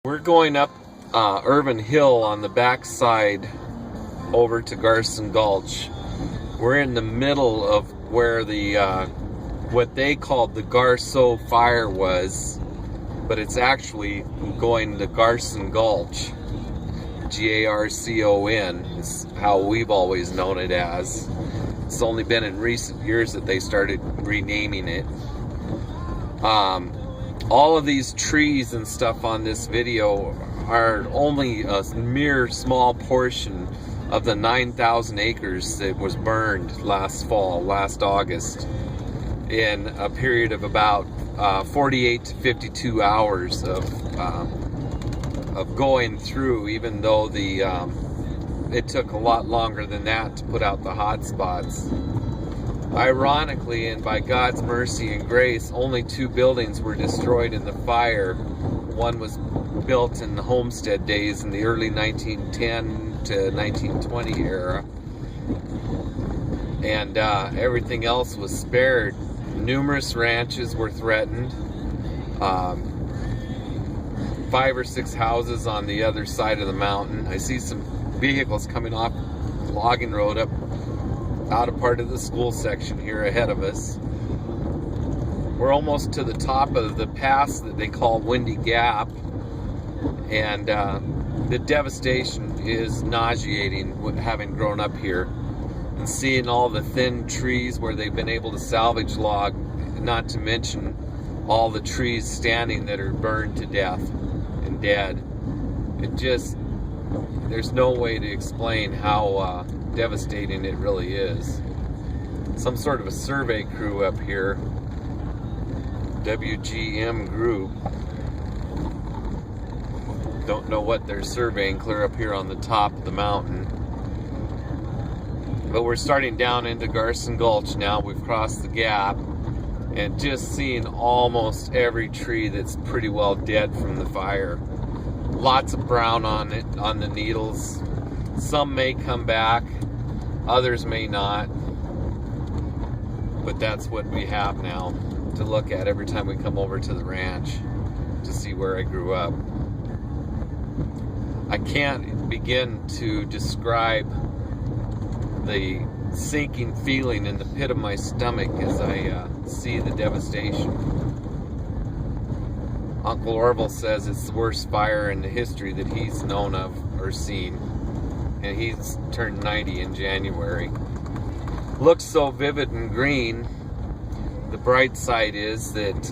We're going up Irvine Hill on the backside over to Garcon Gulch. We're in the middle of where the what they called the Garcon fire was, but it's actually going to Garcon Gulch. Garcon is how we've always known it as. It's only been in recent years that they started renaming it. All of these trees and stuff on this video are only a mere small portion of the 9,000 acres that was burned last August, in a period of about 48 to 52 hours of going through, even though it took a lot longer than that to put out the hot spots. Ironically, and by God's mercy and grace, only 2 buildings were destroyed in the fire. One was built in the homestead days in the early 1910 to 1920 era, and everything else was spared. Numerous ranches were threatened. 5 or 6 houses on the other side of the mountain. I see some vehicles coming off the logging road up out of part of the school section here ahead of us. We're almost to the top of the pass that they call Windy Gap, and the devastation is nauseating, having grown up here and seeing all the thin trees where they've been able to salvage log, not to mention all the trees standing that are burned to death and dead. There's no way to explain how devastating it really is. Some sort of a survey crew up here, WGM group, don't know what they're surveying clear up here on the top of the mountain. But we're starting down into Garcon Gulch now. We've crossed the gap, and just seeing almost every tree that's pretty well dead from the fire. Lots of brown on it, on the needles. Some may come back, others may not. But that's what we have now to look at every time we come over to the ranch to see where I grew up. I can't begin to describe the sinking feeling in the pit of my stomach as I see the devastation. Uncle Orville says it's the worst fire in the history that he's known of or seen, and he's turned 90 in January. Looks so vivid and green. The bright side is that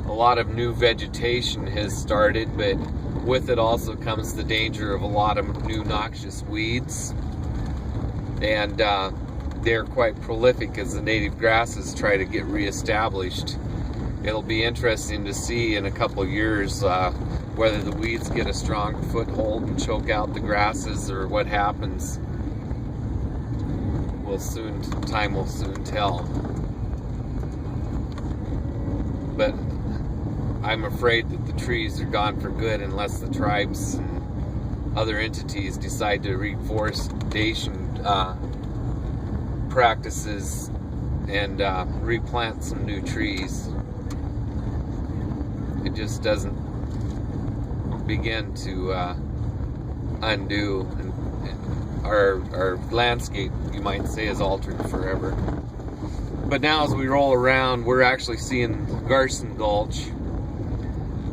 a lot of new vegetation has started, but with it also comes the danger of a lot of new noxious weeds, and they're quite prolific as the native grasses try to get reestablished. It'll be interesting to see in a couple of years whether the weeds get a strong foothold and choke out the grasses, or what happens. Time will soon tell. But I'm afraid that the trees are gone for good unless the tribes and other entities decide to reforestation practices and replant some new trees. It just doesn't begin to undo, and our landscape, you might say, is altered forever. But now as we roll around, we're actually seeing Garcon Gulch.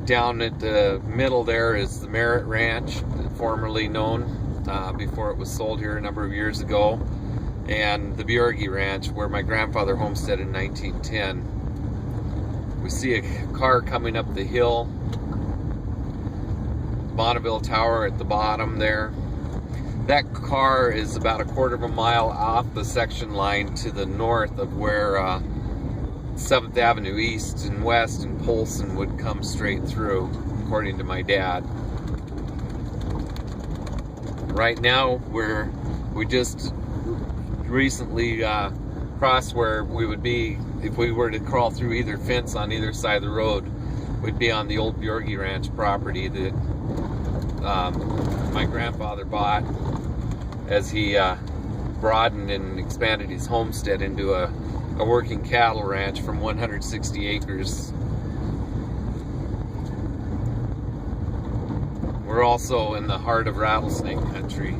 Down at the middle there is the Merritt Ranch, formerly known before it was sold here a number of years ago, and the Bjorgi Ranch, where my grandfather homesteaded in 1910. We see a car coming up the hill, Bonneville Tower at the bottom there. That car is about a quarter of a mile off the section line to the north of where 7th Avenue East and West and Polson would come straight through, according to my dad. Right now, we just recently crossed where we would be if we were to crawl through either fence on either side of the road. We'd be on the old Bjorgi Ranch property that my grandfather bought as he broadened and expanded his homestead into a working cattle ranch from 160 acres We're also in the heart of rattlesnake country.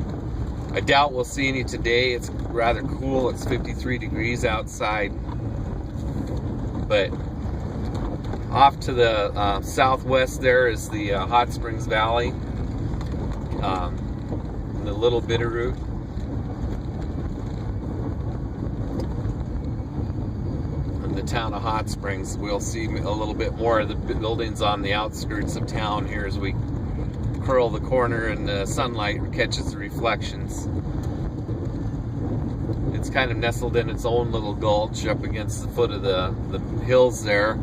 I doubt we'll see any today. It's rather cool. It's 53 degrees outside. But off to the southwest there is the Hot Springs Valley, the Little Bitterroot. In the town of Hot Springs, we'll see a little bit more of the buildings on the outskirts of town here as we curl the corner and the sunlight catches the reflections. It's kind of nestled in its own little gulch up against the foot of the hills there.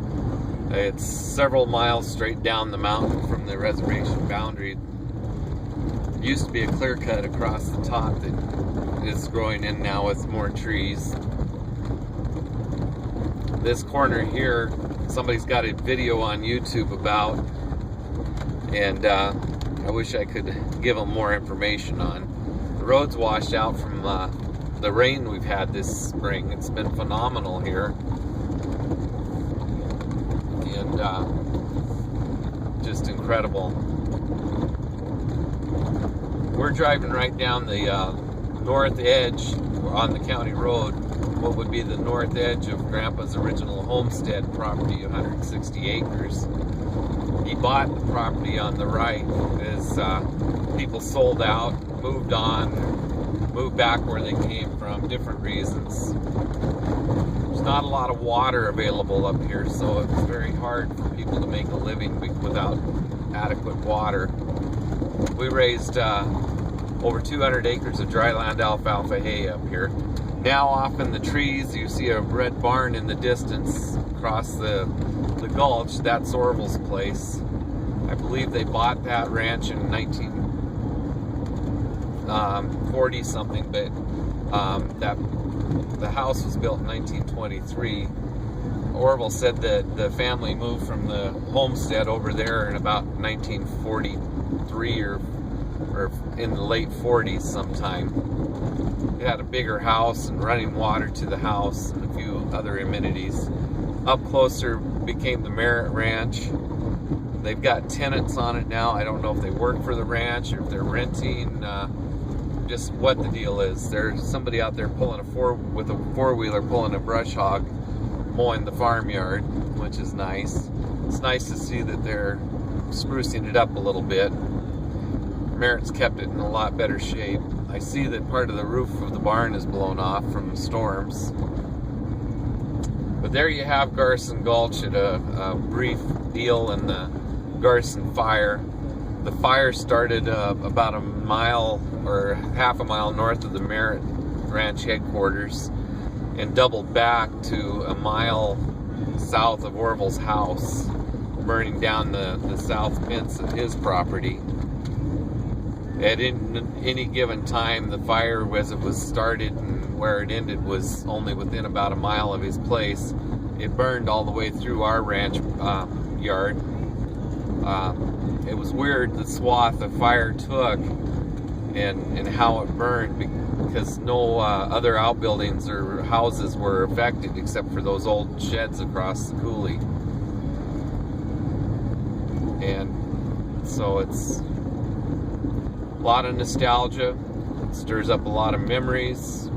It's several miles straight down the mountain from the reservation boundary. It used to be a clear cut across the top that is growing in now with more trees. This corner here, somebody's got a video on YouTube about, and I wish I could give them more information on. The road's washed out from the rain we've had this spring. It's been phenomenal here. And just incredible. We're driving right down the north edge on the county road, what would be the north edge of Grandpa's original homestead property of 160 acres. He bought the property on the right as people sold out, moved on, moved back where they came from, different reasons. There's not a lot of water available up here, so it's very hard for people to make a living without adequate water. We raised over 200 acres of dryland alfalfa hay up here. Now off in the trees, you see a red barn in the distance across the gulch. That's Orville's place. I believe they bought that ranch in 1940 something, but the house was built in 1923. Orville said that the family moved from the homestead over there in about 1943 or in the late 40s sometime. It had a bigger house and running water to the house and a few other amenities. Up closer became the Merritt Ranch. They've got tenants on it now. I don't know if they work for the ranch or if they're renting, just what the deal is. There's somebody out there pulling with a four-wheeler pulling a brush hog, mowing the farmyard, which is nice. It's nice to see that they're sprucing it up a little bit. Merritt's kept it in a lot better shape. I see that part of the roof of the barn is blown off from storms. But there you have Garcon Gulch at a brief deal in the Garcon fire. The fire started about a mile or half a mile north of the Merritt Ranch headquarters and doubled back to a mile south of Orville's house, burning down the south fence of his property. At any given time, the fire, as it was started and where it ended, was only within about a mile of his place. It burned all the way through our ranch yard. It was weird the swath the fire took and how it burned, because no other outbuildings or houses were affected except for those old sheds across the coulee. And so it's a lot of nostalgia. It stirs up a lot of memories,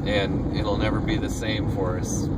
and it'll never be the same for us.